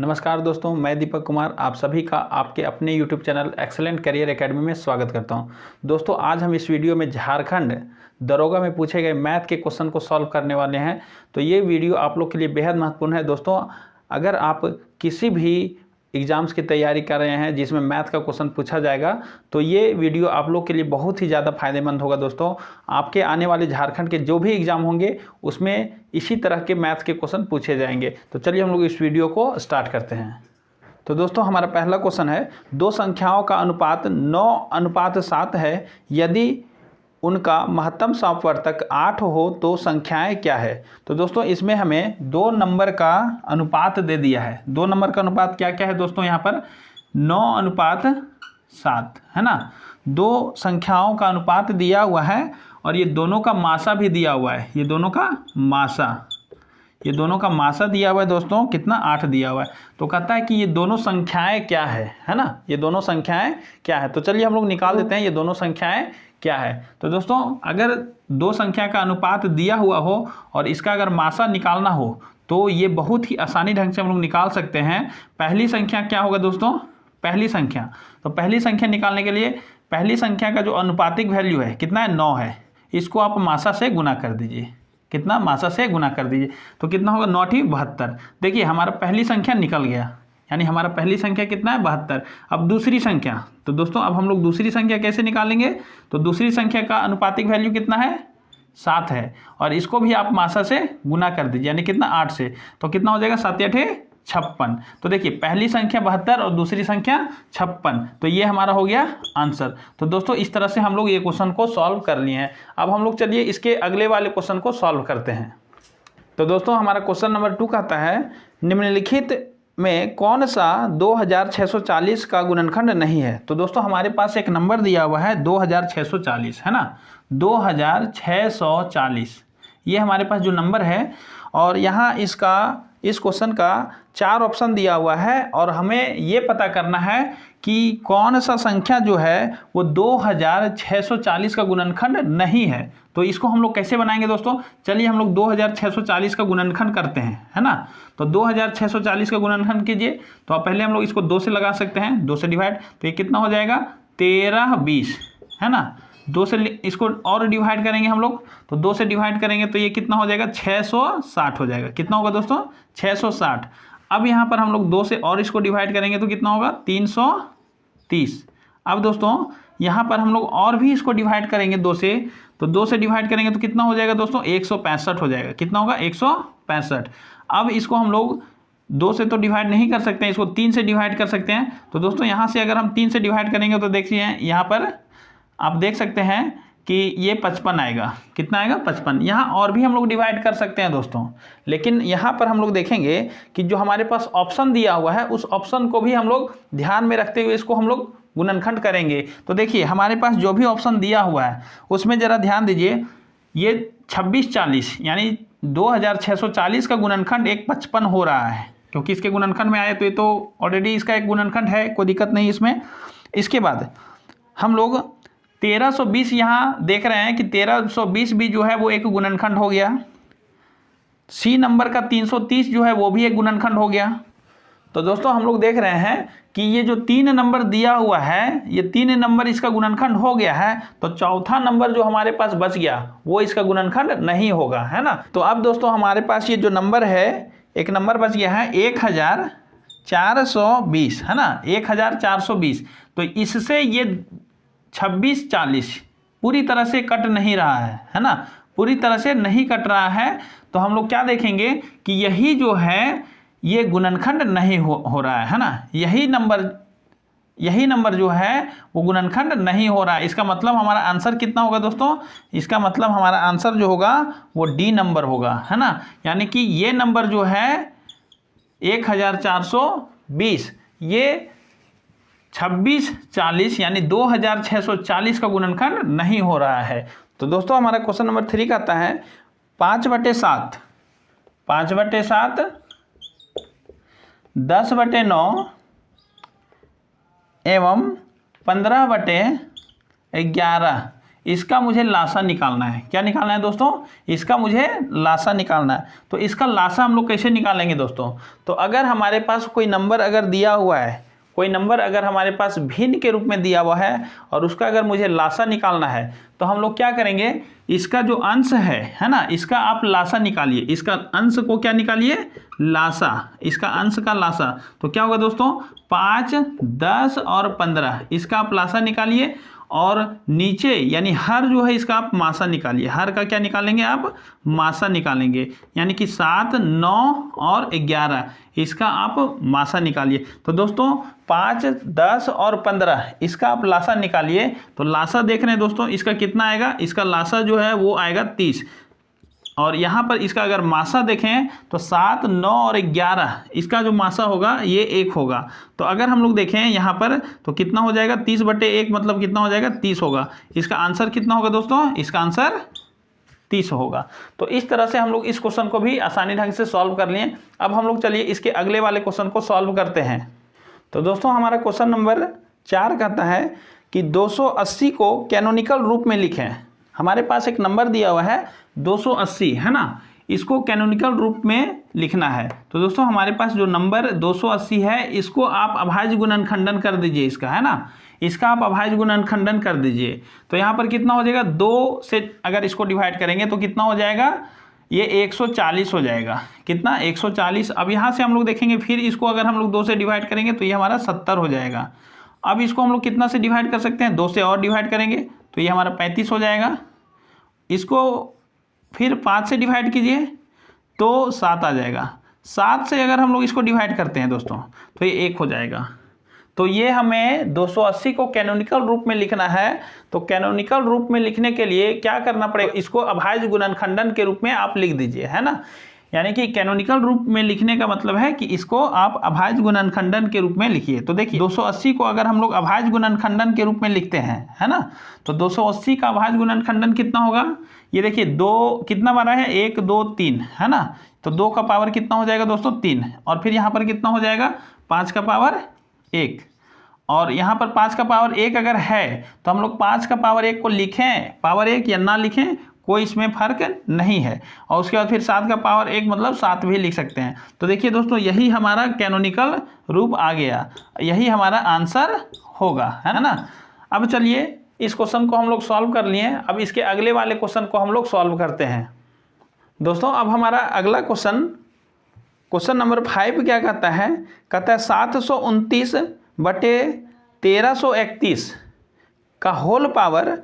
नमस्कार दोस्तों, मैं दीपक कुमार आप सभी का आपके अपने YouTube channel excellent career academy में स्वागत करता हूं। दोस्तों, आज हम इस वीडियो में झारखंड दरोगा में पूछे गए मैथ के क्वेश्चन को सॉल्व करने वाले हैं। तो ये वीडियो आप लोग के लिए बेहद महत्वपूर्ण है। दोस्तों, अगर आप किसी भी एग्ज़ाम्स की तैयारी कर रहे हैं जिसमें मैथ का क्वेश्चन पूछा जाएगा तो ये वीडियो आप लोग के लिए बहुत ही ज़्यादा फायदेमंद होगा। दोस्तों, आपके आने वाले झारखंड के जो भी एग्ज़ाम होंगे उसमें इसी तरह के मैथ के क्वेश्चन पूछे जाएंगे। तो चलिए हम लोग इस वीडियो को स्टार्ट करते हैं। तो दोस्तों, हमारा पहला क्वेश्चन है, दो संख्याओं का अनुपात 9:7 है। यदि उनका महत्तम समवर्तक 8 हो तो संख्याएं क्या है। तो दोस्तों, इसमें हमें दो नंबर का अनुपात दे दिया है। दो नंबर का अनुपात क्या क्या है दोस्तों, यहाँ पर 9:7 है ना। दो संख्याओं का अनुपात दिया हुआ है और ये दोनों का मासा भी दिया हुआ है। ये दोनों का मासा दिया हुआ है दोस्तों, कितना 8 दिया हुआ है। तो कहता है कि ये दोनों संख्याएं क्या है ना। ये दोनों संख्याएं क्या है। तो चलिए हम लोग निकाल देते हैं ये दोनों संख्याएं क्या है। तो दोस्तों, अगर दो संख्या का अनुपात दिया हुआ हो और इसका अगर मासा निकालना हो तो ये बहुत ही आसानी ढंग से हम लोग निकाल सकते हैं। पहली संख्या क्या होगा दोस्तों, पहली संख्या निकालने के लिए पहली संख्या का जो अनुपातिक वैल्यू है कितना है, 9 है। इसको आप मासा से गुना कर दीजिए। कितना, मासा से गुना कर दीजिए तो कितना होगा, 9×72। देखिए हमारा पहली संख्या निकल गया, यानी हमारा पहली संख्या कितना है, 72। अब दूसरी संख्या, तो दोस्तों अब हम लोग दूसरी संख्या कैसे निकालेंगे। तो दूसरी संख्या का अनुपातिक वैल्यू कितना है, 7 है और इसको भी आप मासा से गुना कर दीजिए, यानी कितना, 8 से। तो कितना हो जाएगा, 7×8=56। तो देखिए पहली संख्या 72 और दूसरी संख्या 56, तो ये हमारा हो गया आंसर। तो दोस्तों, इस तरह से हम लोग ये क्वेश्चन को सॉल्व कर लिए हैं। अब हम लोग चलिए इसके अगले वाले क्वेश्चन को सॉल्व करते हैं। तो दोस्तों, हमारा क्वेश्चन नंबर 2 कहता है, निम्नलिखित में कौन सा 2640 का गुणनखंड नहीं है। तो दोस्तों, हमारे पास एक नंबर दिया हुआ है 2640 है ना। 2640 ये हमारे पास जो नंबर है और यहाँ इस क्वेश्चन का 4 ऑप्शन दिया हुआ है और हमें ये पता करना है कि कौन सा संख्या जो है वो 2640 का गुणनखंड नहीं है। तो इसको हम लोग कैसे बनाएंगे दोस्तों, चलिए हम लोग 2640 का गुणनखंड करते हैं, है ना। तो 2640 का गुणनखंड कीजिए। तो अब पहले हम लोग इसको 2 से लगा सकते हैं, 2 से डिवाइड। तो ये कितना हो जाएगा, 1320 है ना। 2 से इसको और डिवाइड करेंगे हम लोग, तो 2 से डिवाइड करेंगे तो ये कितना हो जाएगा, 660 हो जाएगा। कितना होगा दोस्तों, 660। अब यहाँ पर हम लोग 2 से और इसको डिवाइड करेंगे तो कितना होगा, 330। अब दोस्तों यहाँ पर हम लोग और भी इसको डिवाइड करेंगे 2 से, तो 2 से डिवाइड करेंगे तो कितना हो जाएगा दोस्तों, 165 हो जाएगा। कितना होगा, 165। अब इसको हम लोग 2 से तो डिवाइड नहीं कर सकते हैं, इसको 3 से डिवाइड कर सकते हैं। तो दोस्तों यहाँ से अगर हम 3 से डिवाइड करेंगे तो देखिए यहाँ पर आप देख सकते हैं कि ये 55 आएगा। कितना आएगा, 55। यहाँ और भी हम लोग डिवाइड कर सकते हैं दोस्तों, लेकिन यहाँ पर हम लोग देखेंगे कि जो हमारे पास ऑप्शन दिया हुआ है उस ऑप्शन को भी हम लोग ध्यान में रखते हुए इसको हम लोग गुणनखंड करेंगे। तो देखिए हमारे पास जो भी ऑप्शन दिया हुआ है उसमें ज़रा ध्यान दीजिए। ये 2640 यानी 2640 का गुणनखंड 155 हो रहा है, क्योंकि इसके गुणनखंड में आए तो ये तो ऑलरेडी इसका एक गुणनखंड है, कोई दिक्कत नहीं इसमें। इसके बाद हम लोग 1320 यहाँ देख रहे हैं कि 1320 भी जो है वो एक गुणनखंड हो गया। सी नंबर का 330 जो है वो भी एक गुणनखंड हो गया। तो दोस्तों हम लोग देख रहे हैं कि ये जो 3 नंबर दिया हुआ है, ये 3 नंबर इसका गुणनखंड हो गया है। तो चौथा नंबर जो हमारे पास बच गया वो इसका गुणनखंड नहीं होगा, है ना। तो अब दोस्तों हमारे पास ये जो नंबर है, एक नंबर बच गया है 1420 है ना, 1420। तो इससे ये 2640 पूरी तरह से कट नहीं रहा है ना, पूरी तरह से नहीं कट रहा है। तो हम लोग क्या देखेंगे कि यही जो है ये गुणनखंड नहीं हो रहा है ना। यही नंबर जो है वो गुणनखंड नहीं हो रहा है। इसका मतलब हमारा आंसर कितना होगा दोस्तों, इसका मतलब हमारा आंसर जो होगा वो डी नंबर होगा, है ना। यानी कि ये नंबर जो है 1420 ये 2640 यानी 2640 का गुणनखंड नहीं हो रहा है। तो दोस्तों हमारा क्वेश्चन नंबर 3 का आता है 5/7 10/9 एवं 15/11 इसका मुझे लासा निकालना है। क्या निकालना है दोस्तों? इसका मुझे लासा निकालना है। तो इसका लासा हम लोग कैसे निकालेंगे दोस्तों? तो अगर हमारे पास कोई नंबर अगर दिया हुआ है, कोई नंबर अगर हमारे पास भिन्न के रूप में दिया हुआ है और उसका अगर मुझे लासा निकालना है, तो हम लोग क्या करेंगे, इसका जो अंश है ना, इसका आप लासा निकालिए। इसका अंश को क्या निकालिए? लासा। इसका अंश का लासा तो क्या होगा दोस्तों? 5, 10 और 15, इसका आप लासा निकालिए। और नीचे यानी हर जो है इसका आप मासा निकालिए। हर का क्या निकालेंगे आप? मासा निकालेंगे। यानी कि 7, 9 और 11, इसका आप मासा निकालिए। तो दोस्तों 5, 10 और 15, इसका आप लासा निकालिए। तो लासा देख रहे हैं दोस्तों, इसका कितना आएगा? इसका लासा जो है वो आएगा 30। और यहाँ पर इसका अगर मासा देखें तो 7, 9 और 11, इसका जो मासा होगा ये 1 होगा। तो अगर हम लोग देखें यहाँ पर तो कितना हो जाएगा? 30/1 मतलब कितना हो जाएगा? 30 होगा। इसका आंसर कितना होगा दोस्तों? इसका आंसर 30 होगा। तो इस तरह से हम लोग इस क्वेश्चन को भी आसानी ढंग से सॉल्व कर लिए। अब हम लोग चलिए इसके अगले वाले क्वेश्चन को सॉल्व करते हैं। तो दोस्तों हमारा क्वेश्चन नंबर 4 कहता है कि 280 को कैनोनिकल रूप में लिखें। हमारे पास एक नंबर दिया हुआ है 280, है ना, इसको कैनोनिकल रूप में लिखना है। तो दोस्तों हमारे पास जो नंबर 280 है, इसको आप अभाज्य गुणनखंडन कर दीजिए इसका, है ना, इसका आप अभाज्य गुणनखंडन कर दीजिए। तो यहाँ पर कितना हो जाएगा? 2 से अगर इसको डिवाइड करेंगे तो कितना हो जाएगा? ये 140 हो जाएगा। कितना? 140। अब यहाँ से हम लोग देखेंगे फिर इसको अगर हम लोग 2 से डिवाइड करेंगे तो ये हमारा 70 हो जाएगा। अब इसको हम लोग कितना से डिवाइड कर सकते हैं? 2 से और डिवाइड करेंगे तो ये हमारा 35 हो जाएगा। इसको फिर 5 से डिवाइड कीजिए तो 7 आ जाएगा। 7 से अगर हम लोग इसको डिवाइड करते हैं दोस्तों तो ये 1 हो जाएगा। तो ये हमें 280 को कैनोनिकल रूप में लिखना है। तो कैनोनिकल रूप में लिखने के लिए क्या करना पड़ेगा? इसको अभाज्य गुणनखंडन के रूप में आप लिख दीजिए, है ना। यानी कि कैनोनिकल रूप में लिखने का मतलब है कि इसको आप अभाज्य गुणनखंडन के रूप में लिखिए। तो देखिए 280 को अगर हम लोग अभाज्य गुणनखंडन के रूप में लिखते हैं, है ना, तो 280 का अभाज्य गुणनखंडन कितना होगा? ये देखिए 2 कितना बार है? 1, 2, 3, है ना। तो 2 का पावर कितना हो जाएगा दोस्तों? 3। और फिर यहाँ पर कितना हो जाएगा? 5 का पावर 1। और यहाँ पर 5 का पावर 1 अगर है तो हम लोग 5 का पावर 1 को लिखें पावर 1 या ना लिखें, कोई इसमें फर्क नहीं है। और उसके बाद फिर 7 का पावर 1 मतलब 7 भी लिख सकते हैं। तो देखिए दोस्तों यही हमारा कैनोनिकल रूप आ गया, यही हमारा आंसर होगा, है ना। अब चलिए इस क्वेश्चन को हम लोग सॉल्व कर लिए। अब इसके अगले वाले क्वेश्चन को हम लोग सॉल्व करते हैं। दोस्तों अब हमारा अगला क्वेश्चन नंबर 5 क्या कहता है? कहता है 729/1331 का होल पावर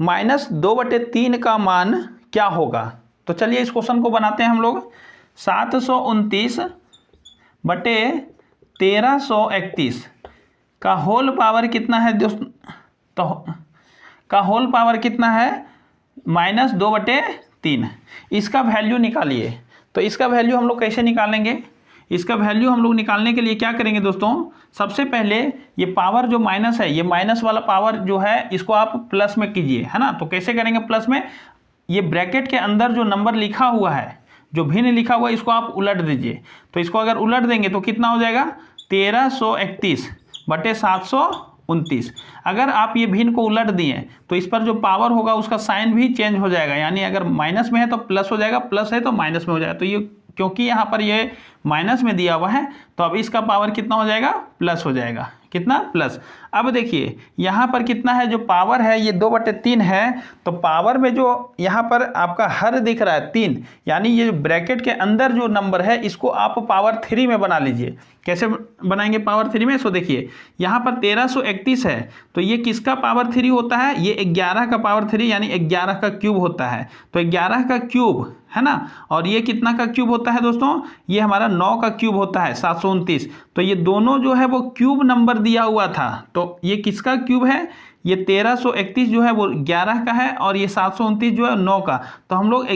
-2/3 का मान क्या होगा? तो चलिए इस क्वेश्चन को बनाते हैं हम लोग। 729/1331 का होल पावर कितना है दोस्तों? तो का होल पावर कितना है? -2/3। इसका वैल्यू निकालिए। तो इसका वैल्यू हम लोग कैसे निकालेंगे? इसका वैल्यू हम लोग निकालने के लिए क्या करेंगे दोस्तों? सबसे पहले ये पावर जो माइनस है, ये माइनस वाला पावर जो है इसको आप प्लस में कीजिए, है ना। तो कैसे करेंगे प्लस में? ये ब्रैकेट के अंदर जो नंबर लिखा हुआ है, जो भिन्न लिखा हुआ है, इसको आप उलट दीजिए। तो इसको अगर उलट देंगे तो कितना हो जाएगा? 1331/729। अगर आप ये भिन्न को उलट दिए तो इस पर जो पावर होगा उसका साइन भी चेंज हो जाएगा। यानी अगर माइनस में है तो प्लस हो जाएगा, प्लस है तो माइनस में हो जाएगा। तो ये क्योंकि यहाँ पर ये माइनस में दिया हुआ है तो अब इसका पावर कितना हो जाएगा? प्लस हो जाएगा। कितना? प्लस। अब देखिए यहाँ पर कितना है, जो पावर है ये 2/3 है। तो पावर में जो यहाँ पर आपका हर दिख रहा है 3, यानी ये ब्रैकेट के अंदर जो नंबर है इसको आप पावर 3 में बना लीजिए। कैसे बनाएंगे पावर 3 में? सो देखिए यहाँ पर 1331 है तो ये किसका पावर 3 होता है? ये 11 का पावर 3 यानी 11 का क्यूब होता है। तो 11 का क्यूब, है ना। और ये कितना का क्यूब होता है दोस्तों? ये हमारा 9 का क्यूब होता है, 729। तो ये दोनों जो है वो क्यूब नंबर दिया हुआ था। तो ये किसका क्यूब है? ये 1331 जो है वो 11 का है और ये 729 जो है 9 का। तो हम लोग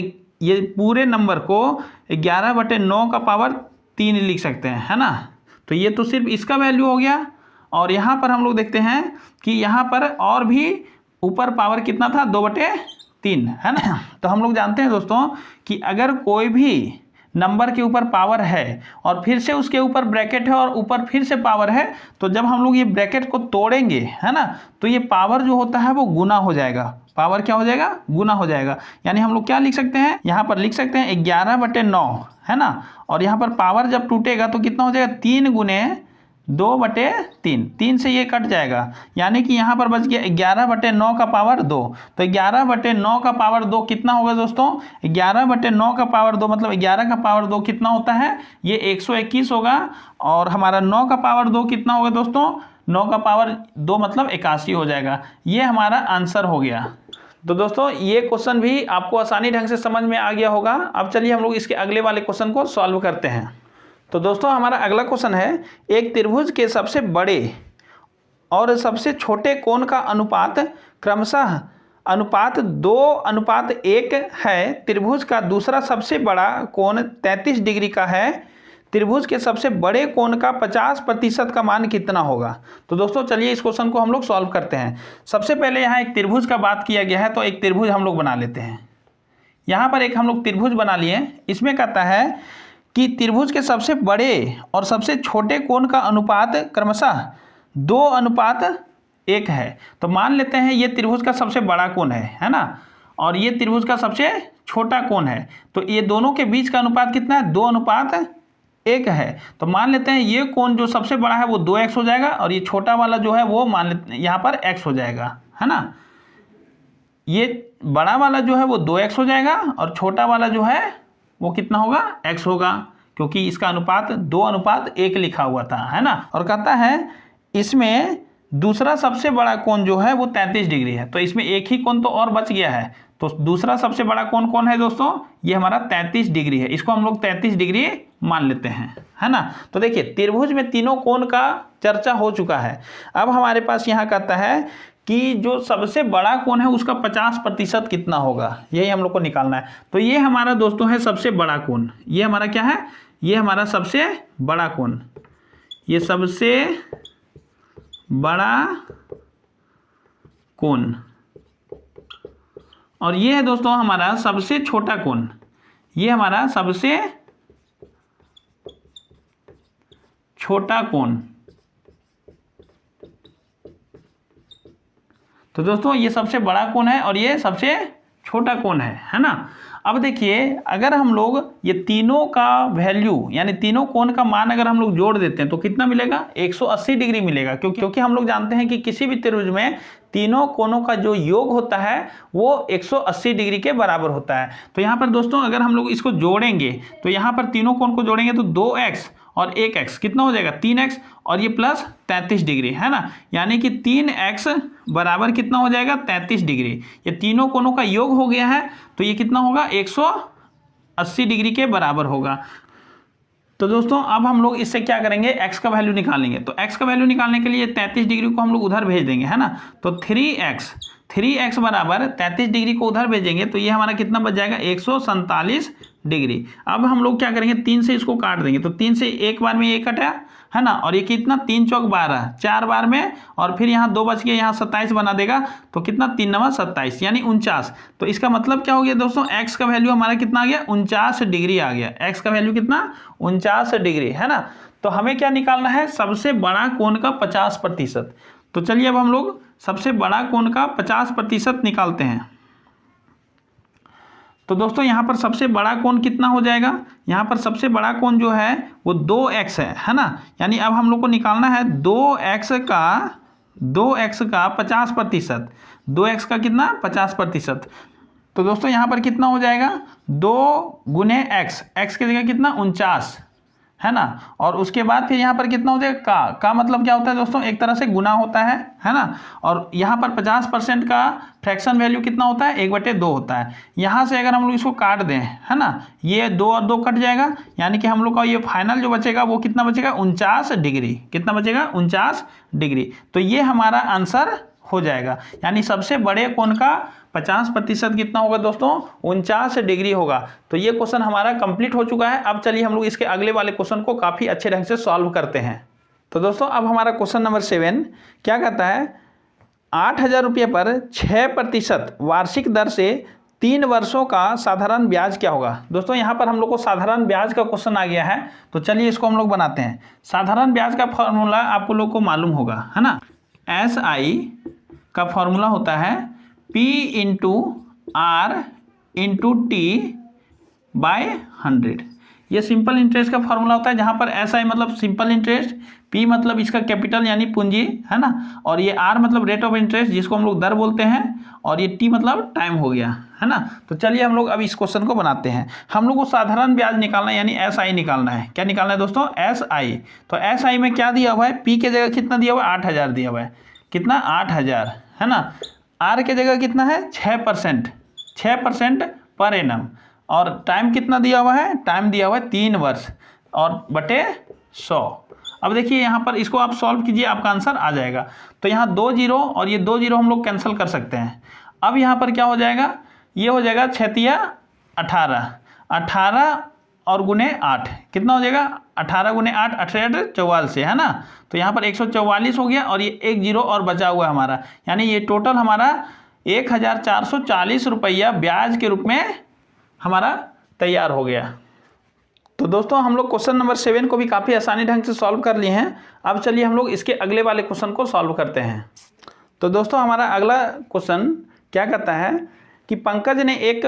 ये पूरे नंबर को 11/9 का पावर 3 लिख सकते हैं, है ना। तो ये तो सिर्फ इसका वैल्यू हो गया। और यहाँ पर हम लोग देखते हैं कि यहाँ पर और भी ऊपर पावर कितना था? 2/3, है ना। तो हम लोग जानते हैं दोस्तों कि अगर कोई भी नंबर के ऊपर पावर है और फिर से उसके ऊपर ब्रैकेट है और ऊपर फिर से पावर है, तो जब हम लोग ये ब्रैकेट को तोड़ेंगे, है ना, तो ये पावर जो होता है वो गुना हो जाएगा। पावर क्या हो जाएगा? गुना हो जाएगा। यानी हम लोग क्या लिख सकते हैं, यहाँ पर लिख सकते हैं 11/9, है ना, और यहाँ पर पावर जब टूटेगा तो कितना हो जाएगा? 3 गुने 2/3, 3 से ये कट जाएगा, यानी कि यहाँ पर बच गया 11/9 का पावर 2। तो 11/9 का पावर 2 कितना होगा दोस्तों? 11/9 का पावर 2 मतलब 11 का पावर 2 कितना होता है? ये 121 होगा। और हमारा 9 का पावर 2 कितना होगा दोस्तों? 9 का पावर 2 मतलब 81 हो जाएगा। ये हमारा आंसर हो गया। तो दोस्तों ये क्वेश्चन भी आपको आसानी ढंग से समझ में आ गया होगा। अब चलिए हम लोग इसके अगले वाले क्वेश्चन को सॉल्व करते हैं। तो दोस्तों हमारा अगला क्वेश्चन है, एक त्रिभुज के सबसे बड़े और सबसे छोटे कोण का अनुपात क्रमशः अनुपात 2:1 है। त्रिभुज का दूसरा सबसे बड़ा कोण 33 डिग्री का है। त्रिभुज के सबसे बड़े कोण का 50% का मान कितना होगा? तो दोस्तों चलिए इस क्वेश्चन को हम लोग सॉल्व करते हैं। सबसे पहले यहाँ एक त्रिभुज का बात किया गया है, तो एक त्रिभुज हम लोग बना लेते हैं। यहाँ पर एक हम लोग त्रिभुज बना लिए। इसमें कहता है कि त्रिभुज के सबसे बड़े और सबसे छोटे कोण का अनुपात क्रमशः 2:1 है। तो मान लेते हैं ये त्रिभुज का सबसे बड़ा कोण है ना, और ये त्रिभुज का सबसे छोटा कोण है। तो ये दोनों के बीच का अनुपात कितना है? 2:1 है। तो मान लेते हैं ये कोण जो सबसे बड़ा है वो 2x हो जाएगा, और ये छोटा वाला जो है वो मान लेते हैं यहाँ पर x हो जाएगा, है ना। ये बड़ा वाला जो है वो 2x हो जाएगा और छोटा वाला जो है वो कितना होगा? x होगा, क्योंकि इसका अनुपात 2:1 लिखा हुआ था, है ना। और कहता है इसमें दूसरा सबसे बड़ा कोण जो है वो 33 डिग्री है। तो इसमें एक ही कोण तो और बच गया है। तो दूसरा सबसे बड़ा कोण कौन है दोस्तों? ये हमारा 33 डिग्री है। इसको हम लोग 33 डिग्री मान लेते हैं, है ना। तो देखिए त्रिभुज में तीनों कोण का चर्चा हो चुका है। अब हमारे पास यहाँ कहता है कि जो सबसे बड़ा कोण है उसका 50% कितना होगा, यही हम लोग को निकालना है। तो ये हमारा दोस्तों है सबसे बड़ा कोण। ये हमारा क्या है? ये हमारा सबसे बड़ा कोण। ये सबसे बड़ा कोण, और ये है दोस्तों हमारा सबसे छोटा कोण। ये हमारा सबसे छोटा कोण। तो दोस्तों ये सबसे बड़ा कोण है और ये सबसे छोटा कोण है ना। अब देखिए अगर हम लोग ये तीनों का वैल्यू यानी तीनों कोण का मान अगर हम लोग जोड़ देते हैं तो कितना मिलेगा? 180 डिग्री मिलेगा, क्योंकि हम लोग जानते हैं कि किसी भी त्रिभुज में तीनों कोणों का जो योग होता है वो 180 डिग्री के बराबर होता है। तो यहाँ पर दोस्तों अगर हम लोग इसको जोड़ेंगे तो यहाँ पर तीनों कोण को जोड़ेंगे तो 2x और 1x कितना हो जाएगा? 3x, और ये प्लस 33 डिग्री, है ना। यानी कि 3x बराबर कितना हो जाएगा? 33 डिग्री। ये तीनों कोणों का योग हो गया है, तो ये कितना होगा? 180 डिग्री के बराबर होगा। तो दोस्तों अब हम लोग इससे क्या करेंगे? x का वैल्यू निकालेंगे। तो x का वैल्यू निकालने के लिए 33 डिग्री को हम लोग उधर भेज देंगे, है ना। तो 3x बराबर 33 डिग्री को उधर भेजेंगे तो ये हमारा कितना बच जाएगा? 147 डिग्री। अब हम लोग क्या करेंगे? 3 से इसको काट देंगे। तो 3 से एक बार में ये कटा, है ना, और ये कितना? 3 चौक 12, 4 बार में, और फिर यहाँ 2 बच गया, यहाँ 27 बना देगा। तो कितना? 3 9 27 यानी 49। तो इसका मतलब क्या हो गया दोस्तों? x का वैल्यू हमारा कितना आ गया? 49 डिग्री आ गया। x का वैल्यू कितना? 49 डिग्री, है ना। तो हमें क्या निकालना है? सबसे बड़ा कोण का 50%। तो चलिए अब हम लोग सबसे बड़ा कोण का 50% निकालते हैं। तो दोस्तों यहाँ पर सबसे बड़ा कोण कितना हो जाएगा? यहाँ पर सबसे बड़ा कोण जो है वो 2x है ना। यानी अब हम लोग को निकालना है 2x का 50%। 2x का कितना? 50%। तो दोस्तों यहाँ पर कितना हो जाएगा? 2 गुने x की जगह कितना? 49, है ना। और उसके बाद फिर यहाँ पर कितना हो जाएगा? का मतलब क्या होता है दोस्तों? एक तरह से गुना होता है ना। और यहाँ पर 50% का फ्रैक्शन वैल्यू कितना होता है? 1/2 होता है। यहाँ से अगर हम लोग इसको काट दें, है ना, ये 2 और 2 कट जाएगा, यानी कि हम लोग का ये फाइनल जो बचेगा वो कितना बचेगा? 49 डिग्री। कितना बचेगा? 49 डिग्री। तो ये हमारा आंसर हो जाएगा। यानी सबसे बड़े कोण का 50% कितना होगा दोस्तों? 49 डिग्री होगा। तो ये क्वेश्चन हमारा कंप्लीट हो चुका है। अब चलिए हम लोग इसके अगले वाले क्वेश्चन को काफ़ी अच्छे ढंग से सॉल्व करते हैं। तो दोस्तों अब हमारा क्वेश्चन नंबर 7 क्या कहता है? 8,000 रुपये पर 6% वार्षिक दर से 3 वर्षों का साधारण ब्याज क्या होगा। दोस्तों यहाँ पर हम लोग को साधारण ब्याज का क्वेश्चन आ गया है, तो चलिए इसको हम लोग बनाते हैं। साधारण ब्याज का फॉर्मूला आपको लोग को मालूम होगा, है ना। SI का फॉर्मूला होता है P into R into T by 100। ये सिंपल इंटरेस्ट का फॉर्मूला होता है, जहाँ पर SI मतलब सिंपल इंटरेस्ट, P मतलब इसका कैपिटल यानी पूंजी, है ना, और ये R मतलब रेट ऑफ इंटरेस्ट जिसको हम लोग दर बोलते हैं, और ये T मतलब टाइम हो गया, है ना। तो चलिए हम लोग अब इस क्वेश्चन को बनाते हैं। हम लोग को साधारण ब्याज निकालना है यानी SI निकालना है। क्या निकालना है दोस्तों? SI। तो SI में क्या दिया हुआ है? P के जगह कितना दिया हुआ है? 8000 दिया हुआ है। कितना? 8000, है ना। R के जगह कितना है? 6%, 6% पर एनम। और टाइम कितना दिया हुआ है? टाइम दिया हुआ है 3 वर्ष और बटे 100। अब देखिए यहाँ पर इसको आप सॉल्व कीजिए, आपका आंसर आ जाएगा। तो यहाँ 2 जीरो और ये 2 जीरो हम लोग कैंसिल कर सकते हैं। अब यहाँ पर क्या हो जाएगा? ये हो जाएगा 6 18, 18 और गुने 8 कितना हो जाएगा? 18 गुने 8 18 44, है ना। तो यहाँ पर 144 हो गया और ये 1 जीरो और बचा हुआ है हमारा, यानी ये टोटल हमारा 1440 रुपया ब्याज के रूप में हमारा तैयार हो गया। तो दोस्तों हम लोग क्वेश्चन नंबर 7 को भी काफ़ी आसानी ढंग से सॉल्व कर लिए हैं। अब चलिए हम लोग इसके अगले वाले क्वेश्चन को सॉल्व करते हैं। तो दोस्तों हमारा अगला क्वेश्चन क्या कहता है कि पंकज ने एक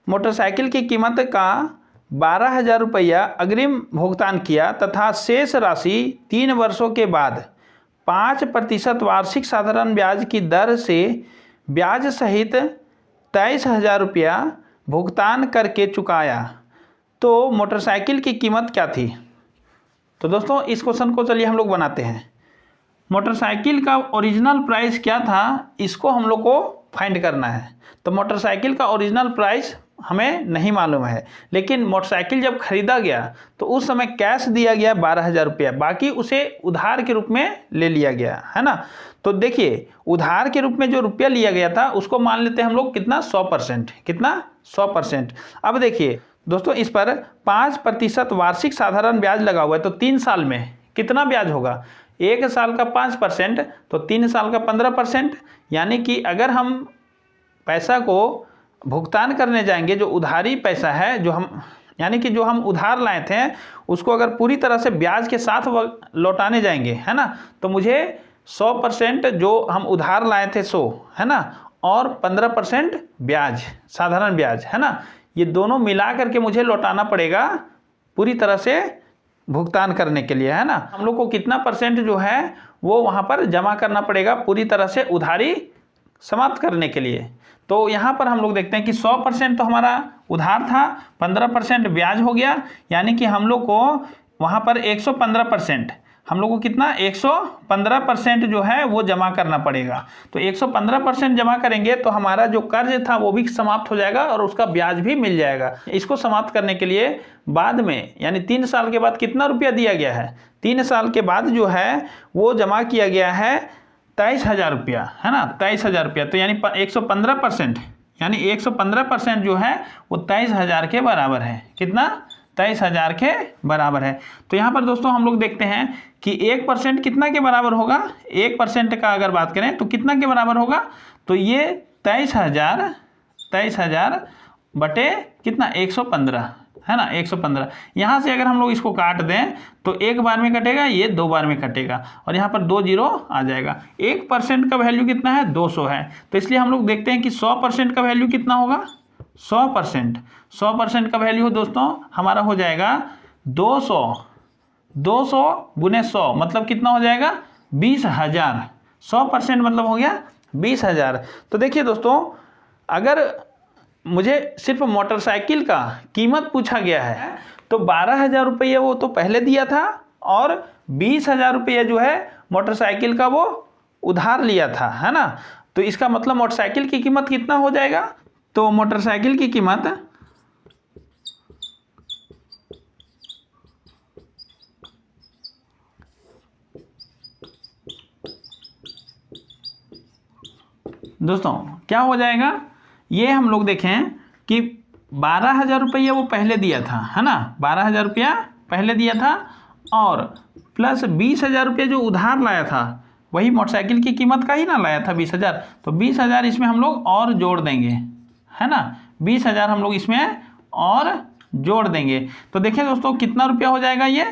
मोटरसाइकिल की कीमत का 12,000 रुपया अग्रिम भुगतान किया तथा शेष राशि 3 वर्षों के बाद 5% वार्षिक साधारण ब्याज की दर से ब्याज सहित 23,000 रुपया भुगतान करके चुकाया, तो मोटरसाइकिल की कीमत क्या थी। तो दोस्तों इस क्वेश्चन को चलिए हम लोग बनाते हैं। मोटरसाइकिल का ओरिजिनल प्राइस क्या था, इसको हम लोग को फाइंड करना है। तो मोटरसाइकिल का ओरिजिनल प्राइस हमें नहीं मालूम है, लेकिन मोटरसाइकिल जब खरीदा गया तो उस समय कैश दिया गया 12,000 रुपया, बाकी उसे उधार के रूप में ले लिया गया, है ना। तो देखिए उधार के रूप में जो रुपया लिया गया था उसको मान लेते हैं हम लोग कितना? 100%। कितना? 100%। अब देखिए दोस्तों इस पर 5% वार्षिक साधारण ब्याज लगा हुआ है, तो 3 साल में कितना ब्याज होगा? 1 साल का 5% तो 3 साल का 15%, यानी कि अगर हम पैसा को भुगतान करने जाएंगे, जो उधारी पैसा है जो हम यानी कि जो हम उधार लाए थे उसको अगर पूरी तरह से ब्याज के साथ लौटाने जाएंगे, है ना, तो मुझे 100% जो हम उधार लाए थे 100, है ना, और 15% ब्याज साधारण ब्याज, है ना, ये दोनों मिला करके मुझे लौटाना पड़ेगा पूरी तरह से भुगतान करने के लिए, है ना। हम लोग को कितना परसेंट जो है वो वहाँ पर जमा करना पड़ेगा पूरी तरह से उधारी समाप्त करने के लिए। तो यहाँ पर हम लोग देखते हैं कि 100% तो हमारा उधार था, 15% ब्याज हो गया, यानी कि हम लोग को वहाँ पर 115%, हम लोग को कितना? 115% जो है वो जमा करना पड़ेगा। तो 115% जमा करेंगे तो हमारा जो कर्ज था वो भी समाप्त हो जाएगा और उसका ब्याज भी मिल जाएगा। इसको समाप्त करने के लिए बाद में यानी 3 साल के बाद कितना रुपया दिया गया है? 3 साल के बाद जो है वो जमा किया गया है 23,000 रुपया, है ना, 23,000 रुपया। तो यानी 115%, यानी 115% जो है वो 23,000 के बराबर है। कितना? 23,000 के बराबर है। तो यहाँ पर दोस्तों हम लोग देखते हैं कि 1% कितना के बराबर होगा? 1% का अगर बात करें तो कितना के बराबर होगा? तो ये 23,000 बटे कितना? 115, है ना, 115। यहाँ से अगर हम लोग इसको काट दें तो 1 बार में कटेगा, ये 2 बार में कटेगा और यहाँ पर 2 जीरो आ जाएगा। 1% का वैल्यू कितना है? 200 है। तो इसलिए हम लोग देखते हैं कि 100% का वैल्यू कितना होगा? 100% का वैल्यू दोस्तों हमारा हो जाएगा 200 गुने 100 मतलब कितना हो जाएगा? 20,000। 100% मतलब हो गया 20,000। तो देखिए दोस्तों अगर मुझे सिर्फ मोटरसाइकिल का कीमत पूछा गया है तो 12,000 रुपये वो तो पहले दिया था और 20,000 रुपये जो है मोटरसाइकिल का वो उधार लिया था, है ना। तो इसका मतलब मोटरसाइकिल की कीमत कितना हो जाएगा? तो मोटरसाइकिल की कीमत दोस्तों क्या हो जाएगा? ये हम लोग देखें कि 12,000 रुपया वो पहले दिया था, है ना, 12,000 रुपया पहले दिया था और प्लस 20,000 रुपये जो उधार लाया था वही मोटरसाइकिल की कीमत का ही ना लाया था 20,000, तो 20,000 इसमें हम लोग और जोड़ देंगे, है ना, 20,000 हम लोग इसमें और जोड़ देंगे। तो देखिए दोस्तों कितना रुपया हो जाएगा, ये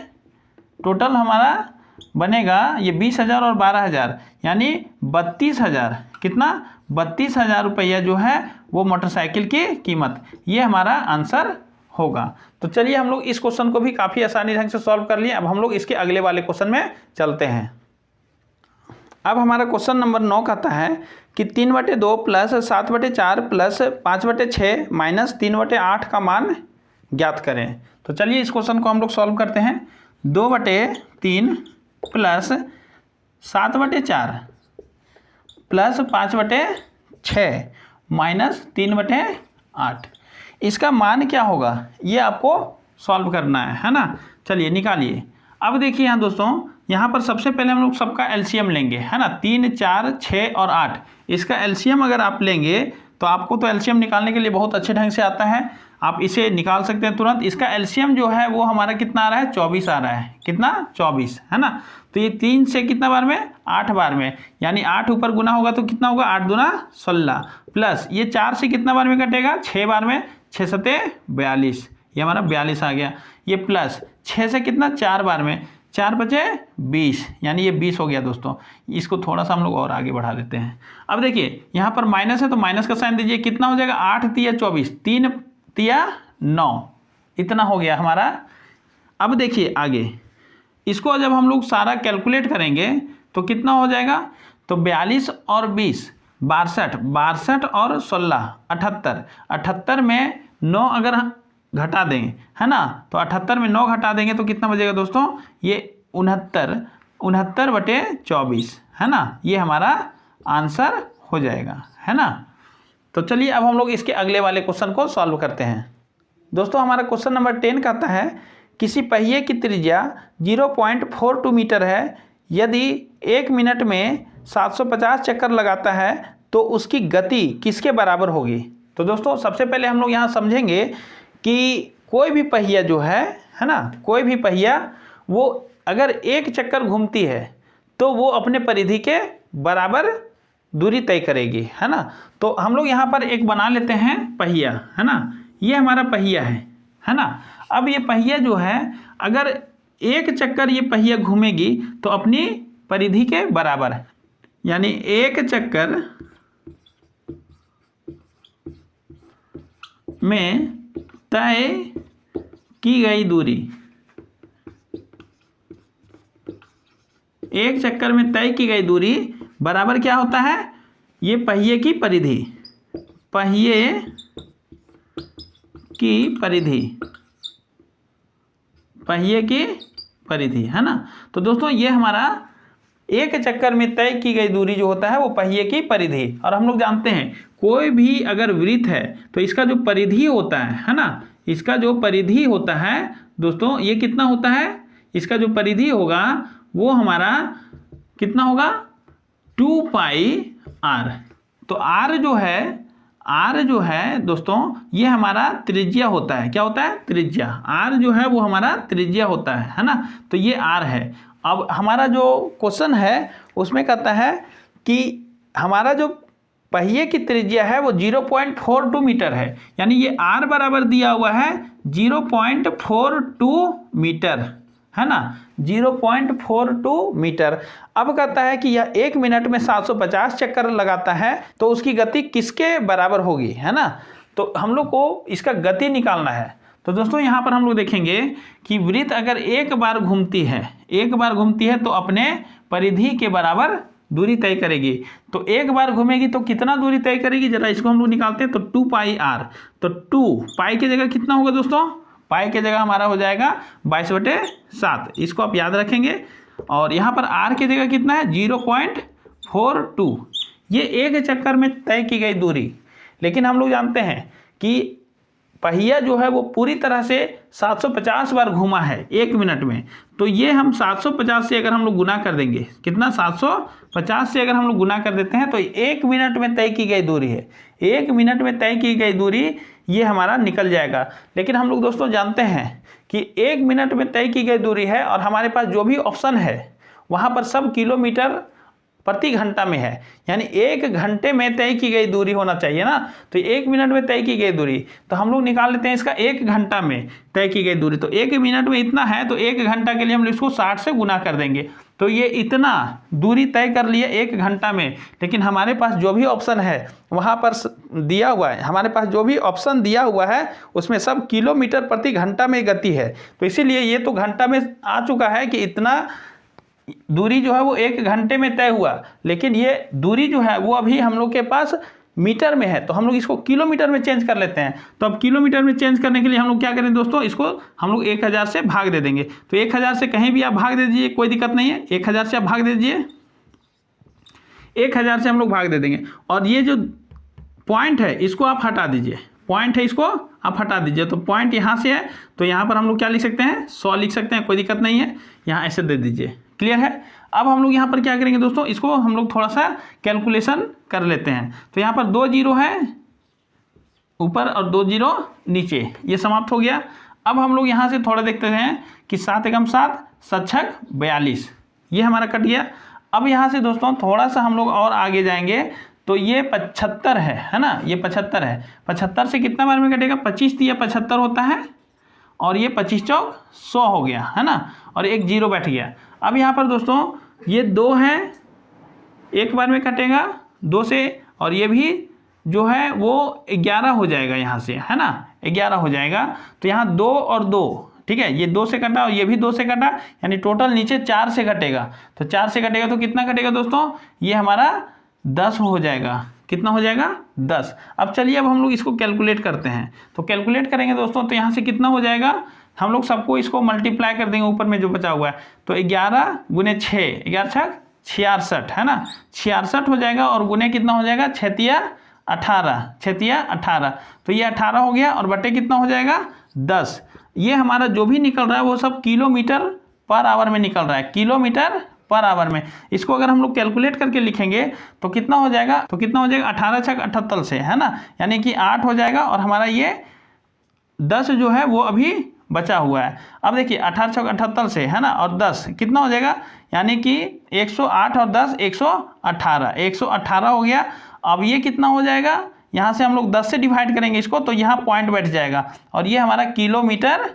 टोटल हमारा बनेगा ये 20,000 और 12,000 यानी 32,000। कितना? 32,000 रुपया जो है वो मोटरसाइकिल की कीमत, ये हमारा आंसर होगा। तो चलिए हम लोग इस क्वेश्चन को भी काफ़ी आसानी ढंग से सॉल्व कर लिए। अब हम लोग इसके अगले वाले क्वेश्चन में चलते हैं। अब हमारा क्वेश्चन नंबर 9 कहता है कि 3/2 प्लस 7/4 प्लस 5/6 माइनस 3/8 का मान ज्ञात करें। तो चलिए इस क्वेश्चन को हम लोग सॉल्व करते हैं। 2/3 प्लस 7/4 प्लस 5/6 माइनस 3/8, इसका मान क्या होगा ये आपको सॉल्व करना है ना। चलिए निकालिए। अब देखिए यहाँ दोस्तों, यहाँ पर सबसे पहले हम लोग सबका एलसीएम लेंगे, है ना। 3, 4, 6 और 8, इसका एलसीएम अगर आप लेंगे तो आपको तो एलसीएम निकालने के लिए बहुत अच्छे ढंग से आता है, आप इसे निकाल सकते हैं तुरंत। इसका एलसीएम जो है वो हमारा कितना आ रहा है, 24 आ रहा है। कितना? 24, है ना। तो ये 3 से कितना बार में, 8 बार में, यानी 8 ऊपर गुना होगा तो कितना होगा, 8 दूना 16 प्लस ये 4 से कितना बार में कटेगा, 6 बार में, 6 सते 42, ये हमारा 42 आ गया। ये प्लस 6 से कितना, 4 बार में, 4 बचे 20, यानी ये 20 हो गया दोस्तों। इसको थोड़ा सा हम लोग और आगे बढ़ा देते हैं। अब देखिए यहाँ पर माइनस है तो माइनस का साइन दीजिए। कितना हो जाएगा, 8 तिया 24, 3 तिया 9, इतना हो गया हमारा। अब देखिए आगे, इसको जब हम लोग सारा कैलकुलेट करेंगे तो कितना हो जाएगा, तो 42 और 20 62, 62 और 16 78, 78 में 9 अगर घटा देंगे, है ना, तो 78 में 9 घटा देंगे तो कितना बचेगा दोस्तों, ये 69/24, है ना। ये हमारा आंसर हो जाएगा, है ना। तो चलिए अब हम लोग इसके अगले वाले क्वेश्चन को सॉल्व करते हैं। दोस्तों हमारा क्वेश्चन नंबर 10 कहता है किसी पहिए की त्रिज्या 0.42 मीटर है, यदि 1 मिनट में 750 चक्कर लगाता है तो उसकी गति किसके बराबर होगी। तो दोस्तों सबसे पहले हम लोग यहाँ समझेंगे कि कोई भी पहिया जो है ना, कोई भी पहिया वो अगर एक चक्कर घूमती है तो वो अपने परिधि के बराबर दूरी तय करेगी, है ना। तो हम लोग यहाँ पर एक बना लेते हैं पहिया, है ना। ये हमारा पहिया है ना। अब ये पहिया जो है अगर एक चक्कर ये पहिया घूमेगी तो अपनी परिधि के बराबर, यानी एक चक्कर में तय की गई दूरी, एक चक्कर में तय की गई दूरी बराबर क्या होता है, ये पहिए की परिधि, पहिए की परिधि, पहिए की परिधि, है ना। तो दोस्तों ये हमारा एक चक्कर में तय की गई दूरी जो होता है वो पहिए की परिधि। और हम लोग जानते हैं कोई भी अगर वृत्त है तो इसका जो परिधि होता है ना, इसका जो परिधि होता है दोस्तों ये कितना होता है, इसका जो परिधि होगा वो हमारा कितना होगा, 2πr। तो r जो है दोस्तों ये हमारा त्रिज्या होता है। क्या होता है, त्रिज्या। r जो है वो हमारा त्रिज्या होता है ना। तो ये r है। अब हमारा जो क्वेश्चन है उसमें कहता है कि हमारा जो पहिए की त्रिज्या है वो 0.42 मीटर है, यानी ये r बराबर दिया हुआ है 0.42 मीटर, है ना, 0.42 मीटर। अब कहता है कि यह 1 मिनट में 750 चक्कर लगाता है तो उसकी गति किसके बराबर होगी, है ना। तो हम लोग को इसका गति निकालना है। तो दोस्तों यहाँ पर हम लोग देखेंगे कि वृत्त अगर एक बार घूमती है तो अपने परिधि के बराबर दूरी तय करेगी। तो एक बार घूमेगी तो कितना दूरी तय करेगी, जरा इसको हम लोग निकालते हैं। तो 2πr, तो 2 पाई की जगह कितना होगा दोस्तों, पाई की जगह हमारा हो जाएगा 22/7, इसको आप याद रखेंगे। और यहाँ पर r की जगह कितना है, 0.42। ये एक चक्कर में तय की गई दूरी। लेकिन हम लोग जानते हैं कि पहिया जो है वो पूरी तरह से 750 बार घूमा है 1 मिनट में। तो ये हम 750 से अगर हम लोग गुना कर देंगे, कितना, 750 से अगर हम लोग गुना कर देते हैं तो 1 मिनट में तय की गई दूरी है। 1 मिनट में तय की गई दूरी ये हमारा निकल जाएगा। लेकिन हम लोग दोस्तों जानते हैं कि 1 मिनट में तय की गई दूरी है और हमारे पास जो भी ऑप्शन है वहाँ पर सब किलोमीटर प्रति घंटा में है, यानी 1 घंटे में तय की गई दूरी होना चाहिए ना। तो 1 मिनट में तय की गई दूरी, तो हम लोग निकाल लेते हैं इसका 1 घंटा में तय की गई दूरी। तो 1 मिनट में इतना है, तो 1 घंटा के लिए हम इसको 60 से गुना कर देंगे। तो ये इतना दूरी तय कर लिए 1 घंटा में। लेकिन हमारे पास जो भी ऑप्शन है वहाँ पर दिया हुआ है, हमारे पास जो भी ऑप्शन दिया हुआ है उसमें सब किलोमीटर प्रति घंटा में गति है। तो इसीलिए ये तो घंटा में आ चुका है कि इतना दूरी जो है वो 1 घंटे में तय हुआ, लेकिन ये दूरी जो है वो अभी हम लोग के पास मीटर में है, तो हम लोग इसको किलोमीटर में चेंज कर लेते हैं। तो अब किलोमीटर में चेंज करने के लिए हम लोग क्या करें दोस्तों, इसको हम लोग 1000 से भाग दे देंगे। तो 1000 से कहीं भी आप भाग दे दीजिए, कोई दिक्कत नहीं है। 1000 से आप भाग दे दीजिए, 1000 से हम लोग भाग दे देंगे। और ये जो पॉइंट है इसको आप हटा दीजिए, पॉइंट है इसको आप हटा दीजिए। तो पॉइंट यहाँ से है, तो यहाँ पर हम लोग क्या लिख सकते हैं, 100 लिख सकते हैं, कोई दिक्कत नहीं है। यहाँ ऐसे दे दीजिए, क्लियर है। अब हम लोग यहाँ पर क्या करेंगे दोस्तों, इसको हम लोग थोड़ा सा कैलकुलेशन कर लेते हैं। तो यहाँ पर 2 जीरो है ऊपर और 2 जीरो नीचे, ये समाप्त हो गया। अब हम लोग यहाँ से थोड़ा देखते हैं कि 7 एकम 7, 7 छक 42, ये हमारा कट गया। अब यहाँ से दोस्तों थोड़ा सा हम लोग और आगे जाएंगे, तो ये 75 है ना, ये 75 है। 75 से कितना बार में कटेगा, 25 दिया 75 होता है, और ये 25 चौक 100 हो गया है ना, और एक जीरो बैठ गया। अब यहाँ पर दोस्तों ये 2 है, एक बार में कटेगा 2 से, और ये भी जो है वो 11 हो जाएगा यहाँ से, है ना, 11 हो जाएगा। तो यहाँ 2 और 2, ठीक है, ये 2 से कटा और ये भी 2 से कटा, यानी टोटल नीचे 4 से कटेगा। तो 4 से कटेगा तो कितना कटेगा दोस्तों, ये हमारा 10 हो जाएगा। कितना हो जाएगा, 10। अब चलिए अब हम लोग इसको कैलकुलेट करते हैं। तो कैलकुलेट करेंगे दोस्तों, तो यहाँ से कितना हो जाएगा, हम लोग सबको इसको मल्टीप्लाई कर देंगे ऊपर में जो बचा हुआ है। तो 11 गुने 6, 11 छक 66 है ना, 66 हो जाएगा, और गुने कितना हो जाएगा, 6 तिया 18, 6 तिया 18, तो ये 18 हो गया, और बटे कितना हो जाएगा, 10। ये हमारा जो भी निकल रहा है वो सब किलोमीटर पर आवर में निकल रहा है, किलोमीटर पर आवर में। इसको अगर हम लोग कैलकुलेट करके लिखेंगे तो कितना हो जाएगा, 18 छक 78 से, है ना, यानी कि 8 हो जाएगा, और हमारा ये 10 जो है वो अभी बचा हुआ है। अब देखिए 18 छक 78 से, है ना, और 10 कितना हो जाएगा, यानी कि 108 और 10 118, 118 हो गया। अब ये कितना हो जाएगा, यहाँ से हम लोग 10 से डिवाइड करेंगे इसको, तो यहाँ पॉइंट बैठ जाएगा, और ये हमारा किलोमीटर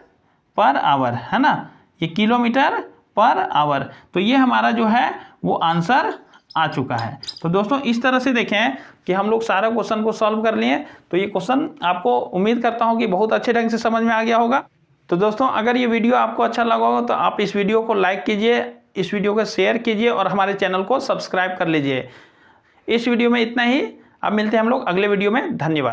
पर आवर है ना, ये किलोमीटर पर आवर। तो ये हमारा जो है वो आंसर आ चुका है। तो दोस्तों इस तरह से देखें कि हम लोग सारा क्वेश्चन को सॉल्व कर लिए। तो ये क्वेश्चन आपको उम्मीद करता हूँ कि बहुत अच्छे ढंग से समझ में आ गया होगा। तो दोस्तों अगर ये वीडियो आपको अच्छा लगा होगा तो आप इस वीडियो को लाइक कीजिए, इस वीडियो को शेयर कीजिए, और हमारे चैनल को सब्सक्राइब कर लीजिए। इस वीडियो में इतना ही, अब मिलते हैं हम लोग अगले वीडियो में। धन्यवाद।